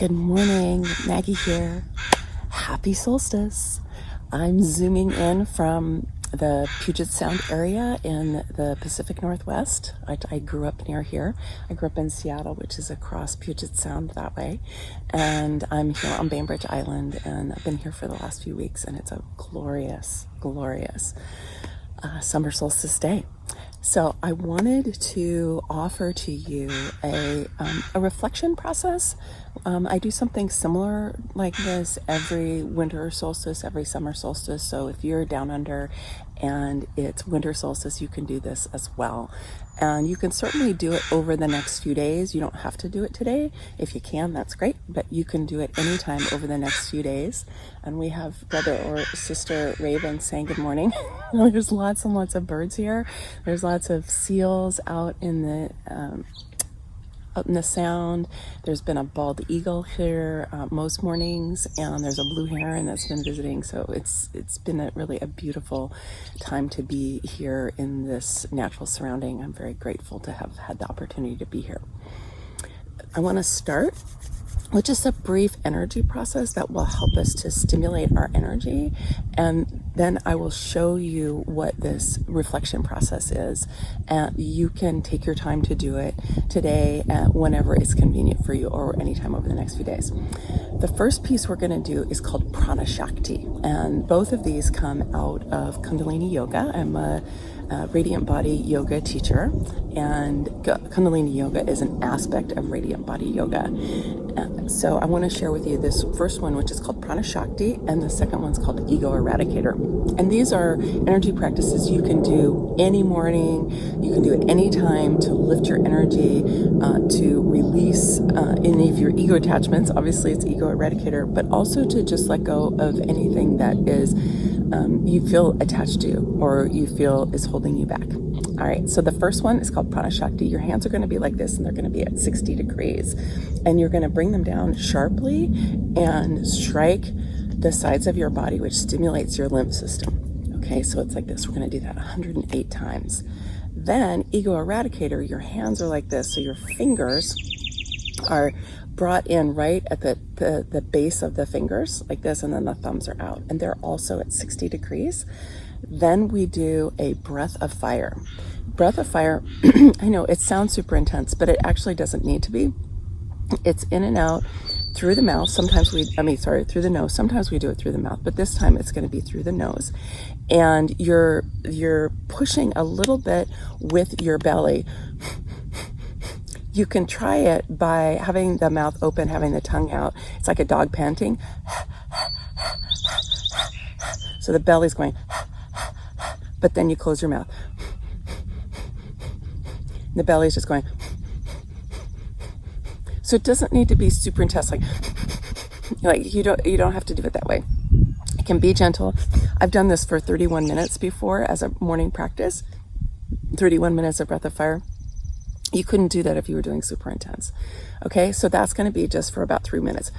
Good morning, Maggie here. Happy solstice. I'm zooming in from the Puget Sound area in the Pacific Northwest. I grew up near here. I grew up in Seattle, which is across Puget Sound that way. And I'm here on Bainbridge Island, and I've been here for the last few weeks, and it's a glorious, glorious summer solstice day. So I wanted to offer to you a reflection process. I do something similar like this every winter solstice, every summer solstice. So if you're down under and it's winter solstice, you can do this as well. And you can certainly do it over the next few days. You don't have to do it today. If you can, that's great. But you can do it anytime over the next few days. And we have brother or sister Raven saying good morning. There's lots and lots of birds here. There's lots of seals out in the sound. There's been a bald eagle here most mornings, and there's a blue heron that's been visiting. So it's been really a beautiful time to be here in this natural surrounding. I'm very grateful to have had the opportunity to be here. I want to start with just a brief energy process that will help us to stimulate our energy, and then I will show you what this reflection process is. And you can take your time to do it today, whenever it's convenient for you, or anytime over the next few days. The first piece we're going to do is called Prana Shakti, and both of these come out of Kundalini Yoga. I'm a Radiant Body Yoga teacher, and Kundalini Yoga is an aspect of Radiant Body Yoga. So I want to share with you this first one, which is called Prana Shakti, and the second one's called Ego Eradicator. And these are energy practices you can do any morning. You can do it any time to lift your energy, to release any of your ego attachments. Obviously, it's Ego Eradicator, but also to just let go of anything that is you feel attached to or you feel is holding you back. All right, so the first one is called Prana Shakti. Your hands are going to be like this, and they're going to be at 60 degrees. And you're going to bring them down sharply and strike the sides of your body, which stimulates your lymph system. Okay, so it's like this. We're going to do that 108 times. Then Ego Eradicator, your hands are like this, so your fingers are brought in right at the base of the fingers like this, and then the thumbs are out, and they're also at 60 degrees. Then we do a breath of fire. Breath of fire, I know it sounds super intense, but it actually doesn't need to be. It's in and out through the mouth. Through the nose. Sometimes we do it through the mouth, but this time it's going to be through the nose. And you're pushing a little bit with your belly. You can try it by having the mouth open, having the tongue out. It's like a dog panting. So the belly's going, but then you close your mouth. The belly's just going. So it doesn't need to be super intense, like you don't have to do it that way. It can be gentle. I've done this for 31 minutes before as a morning practice. 31 minutes of breath of fire. You couldn't do that if you were doing super intense. Okay, so that's going to be just for about 3 minutes.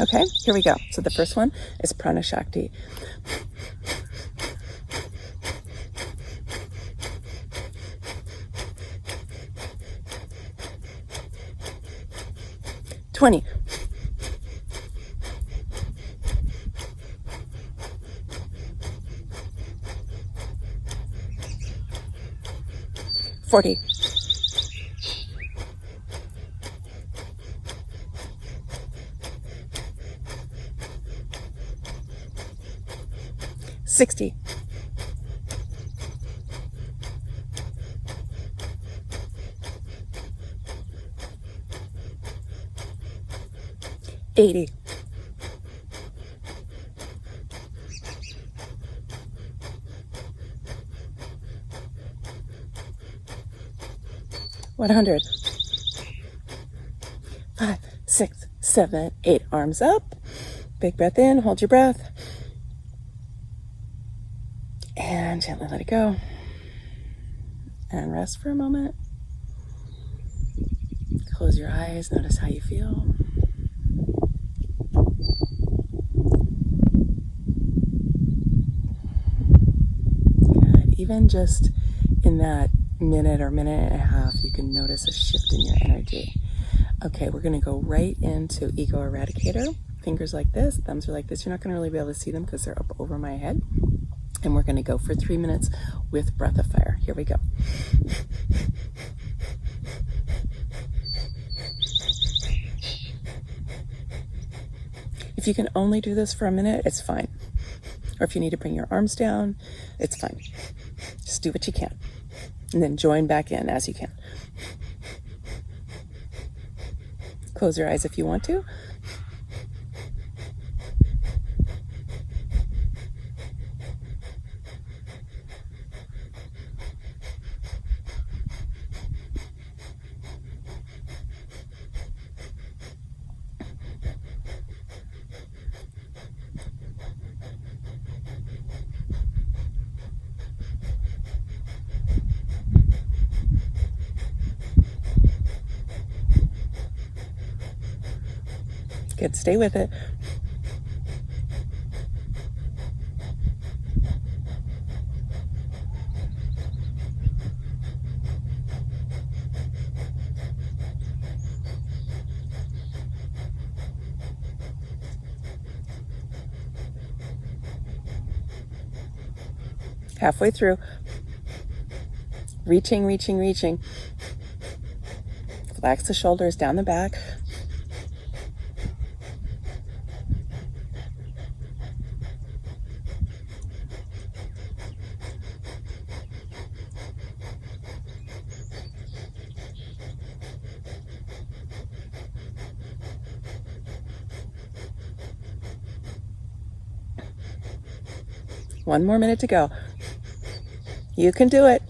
Okay, here we go. So the first one is Prana Shakti. $20. 40. 60. 80. 100. 5, 6, 7, 8. Arms up. Big breath in. Hold your breath. And gently let it go. And rest for a moment. Close your eyes. Notice how you feel. Good. Even just in that minute or minute and a half, you can notice a shift in your energy. Okay, we're going to go right into Ego Eradicator. Fingers like this, thumbs are like this. You're not going to really be able to see them because they're up over my head. And we're going to go for 3 minutes with breath of fire. Here we go. If you can only do this for a minute, it's fine. Or if you need to bring your arms down, it's fine. Just do what you can. And then join back in as you can. Close your eyes if you want to. Good, stay with it. Halfway through. Reaching, reaching, reaching. Relax the shoulders down the back. One more minute to go. You can do it.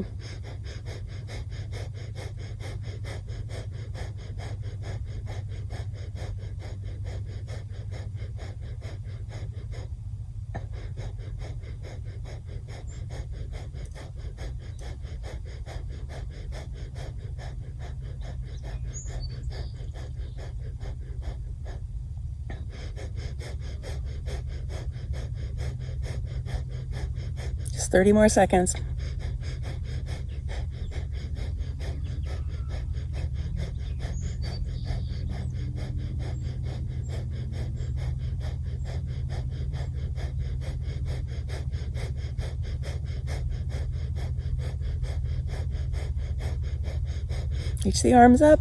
Just 30 more seconds. Reach the arms up.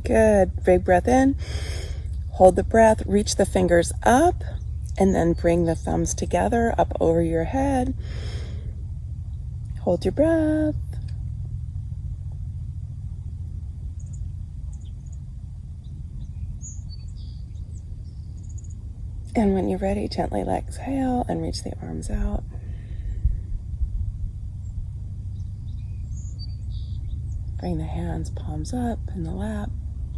Good. Big breath in. Hold the breath. Reach the fingers up. And then bring the thumbs together up over your head. Hold your breath. And when you're ready, gently exhale and reach the arms out. Bring the hands, palms up in the lap,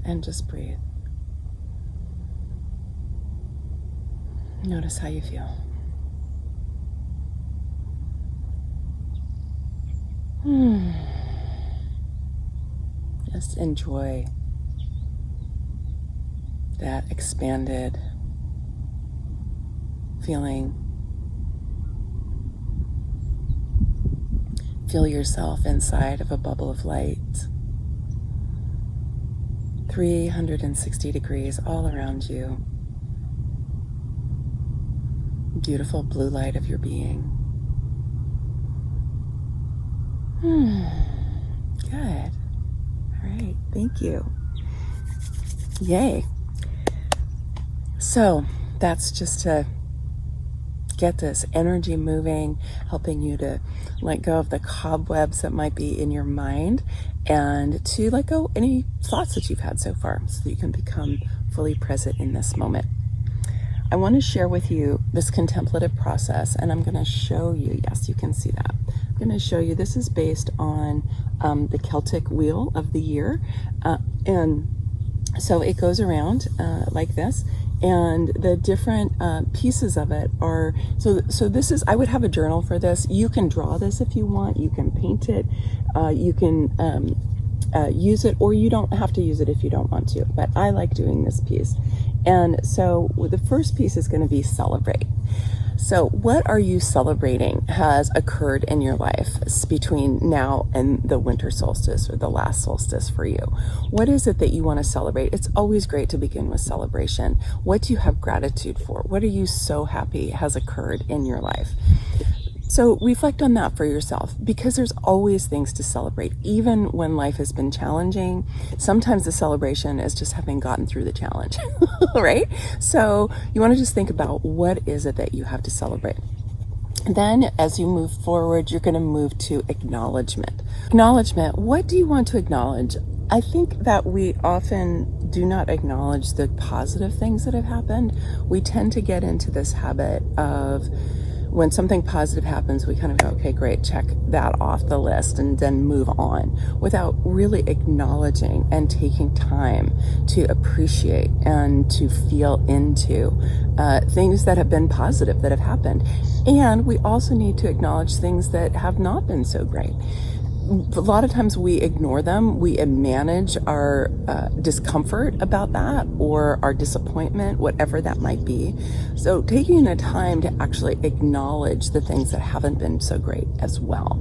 and just breathe. Notice how you feel. Just enjoy that expanded feeling. Feel yourself inside of a bubble of light. 360 degrees all around you. Beautiful blue light of your being. Good. All right, thank you. Yay. So that's just to get this energy moving, helping you to let go of the cobwebs that might be in your mind and to let go any thoughts that you've had so far so that you can become fully present in this moment. I want to share with you this contemplative process, and I'm going to show you, yes, you can see that. I'm going to show you, this is based on the Celtic wheel of the year, and so it goes around like this. And the different pieces of it are, so this is, I would have a journal for this. You can draw this if you want, you can paint it, you can use it, or you don't have to use it if you don't want to, but I like doing this piece. And so the first piece is going to be celebrate. So what are you celebrating has occurred in your life between now and the winter solstice or the last solstice for you? What is it that you want to celebrate? It's always great to begin with celebration. What do you have gratitude for? What are you so happy has occurred in your life? So reflect on that for yourself, because there's always things to celebrate, even when life has been challenging. Sometimes the celebration is just having gotten through the challenge, right? So you want to just think about what is it that you have to celebrate. Then as you move forward, you're going to move to acknowledgement. Acknowledgement, what do you want to acknowledge? I think that we often do not acknowledge the positive things that have happened. We tend to get into this habit of, when something positive happens, we kind of go, okay, great, check that off the list, and then move on without really acknowledging and taking time to appreciate and to feel into things that have been positive that have happened. And we also need to acknowledge things that have not been so great. A lot of times we ignore them. We manage our discomfort about that, or our disappointment, whatever that might be. So taking the time to actually acknowledge the things that haven't been so great as well.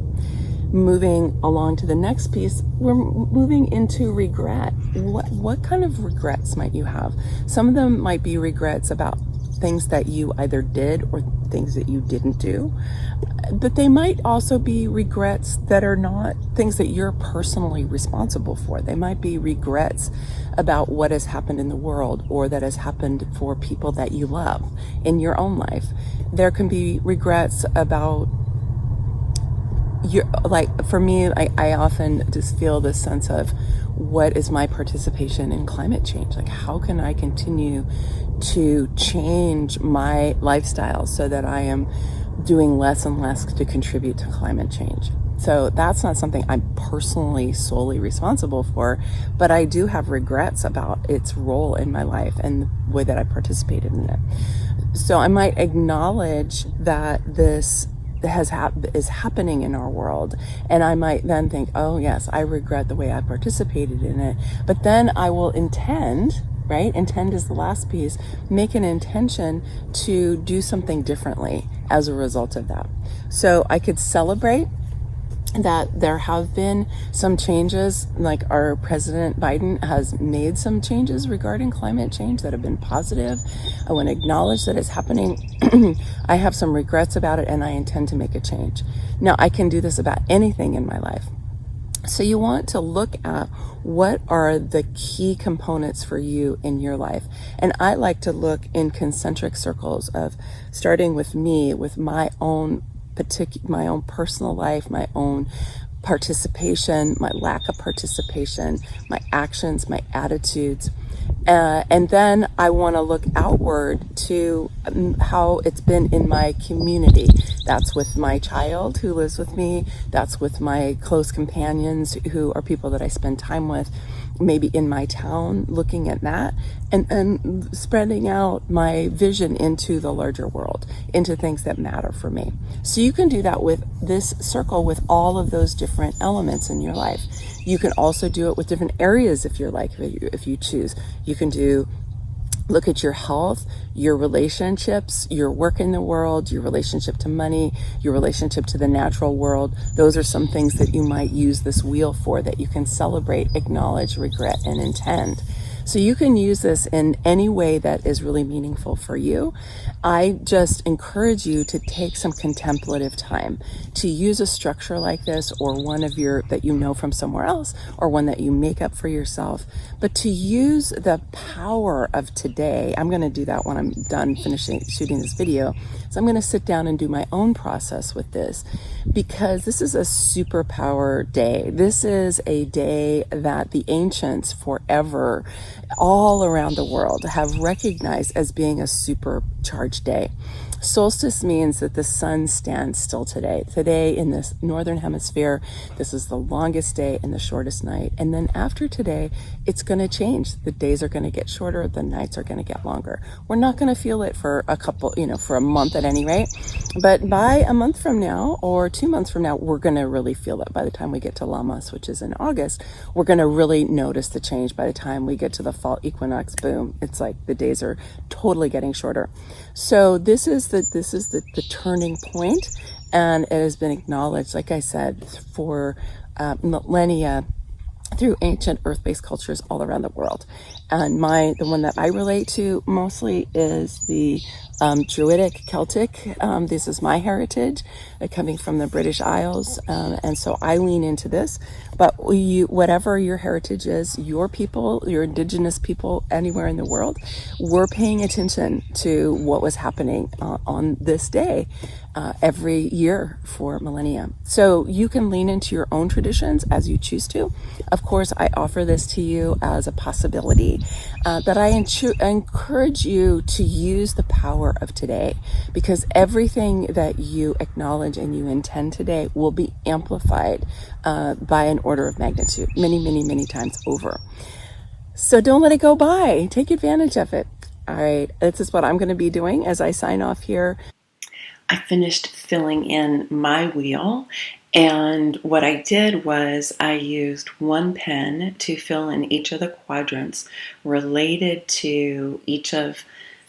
Moving along to the next piece, we're moving into regret. What kind of regrets might you have? Some of them might be regrets about things that you either did or things that you didn't do. But they might also be regrets that are not things that you're personally responsible for. They might be regrets about what has happened in the world, or that has happened for people that you love in your own life. There can be regrets about for me, I often just feel this sense of, what is my participation in climate change? Like, how can I continue to change my lifestyle so that I am doing less and less to contribute to climate change? So that's not something I'm personally solely responsible for, but I do have regrets about its role in my life and the way that I participated in it. So I might acknowledge that this is happening in our world, and I might then think, oh yes, I regret the way I participated in it. But then I will intend, right? Intend is the last piece. Make an intention to do something differently as a result of that. So I could celebrate that there have been some changes, like our President Biden has made some changes regarding climate change that have been positive. I want to acknowledge that it's happening. I have some regrets about it, and I intend to make a change. Now, I can do this about anything in my life. So you want to look at what are the key components for you in your life. And I like to look in concentric circles of starting with me, with my own personal life, my own participation, my lack of participation, my actions, my attitudes. And then I want to look outward to how it's been in my community. That's with my child who lives with me. That's with my close companions who are people that I spend time with, maybe in my town, looking at that and spreading out my vision into the larger world, into things that matter for me. So you can do that with this circle, with all of those different elements in your life. You can also do it with different areas if you choose. You can look at your health, your relationships, your work in the world, your relationship to money, your relationship to the natural world. Those are some things that you might use this wheel for, that you can celebrate, acknowledge, regret, and intend. So you can use this in any way that is really meaningful for you. I just encourage you to take some contemplative time to use a structure like this, or one of that you know from somewhere else, or one that you make up for yourself, but to use the power of today. I'm going to do that when I'm done shooting this video. So I'm going to sit down and do my own process with this, because this is a superpower day. This is a day that the ancients forever all around the world have recognized as being a super charged day. Solstice means that the sun stands still today. Today in this northern hemisphere, this is the longest day and the shortest night. And then after today, it's going to change. The days are going to get shorter, the nights are going to get longer. We're not going to feel it for a couple, for a month at any rate. But by a month from now or 2 months from now, we're going to really feel it. By the time we get to Lammas, which is in August, we're going to really notice the change. By the time we get to the fall equinox, boom, it's like the days are totally getting shorter. So this is the turning point, and it has been acknowledged, like I said, for millennia through ancient earth-based cultures all around the world. And the one that I relate to mostly is the Druidic Celtic. This is my heritage, coming from the British Isles, and so I lean into this. But whatever your heritage is, your people, your indigenous people anywhere in the world, we're paying attention to what was happening on this day every year for millennia. So you can lean into your own traditions as you choose to. Of course, I offer this to you as a possibility, but I encourage you to use the power of today, because everything that you acknowledge and you intend today will be amplified by an order of magnitude many, many, many times over. So don't let it go by. Take advantage of it. All right, this is what I'm going to be doing as I sign off here. I finished filling in my wheel, and what I did was I used one pen to fill in each of the quadrants related to each of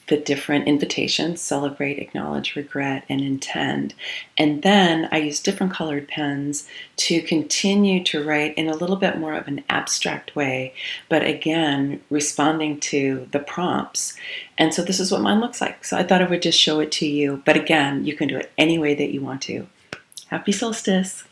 the different invitations: celebrate, acknowledge, regret, and intend. And then I used different colored pens to continue to write in a little bit more of an abstract way, but again, responding to the prompts. And so this is what mine looks like. So I thought I would just show it to you. But again, you can do it any way that you want to. Happy solstice.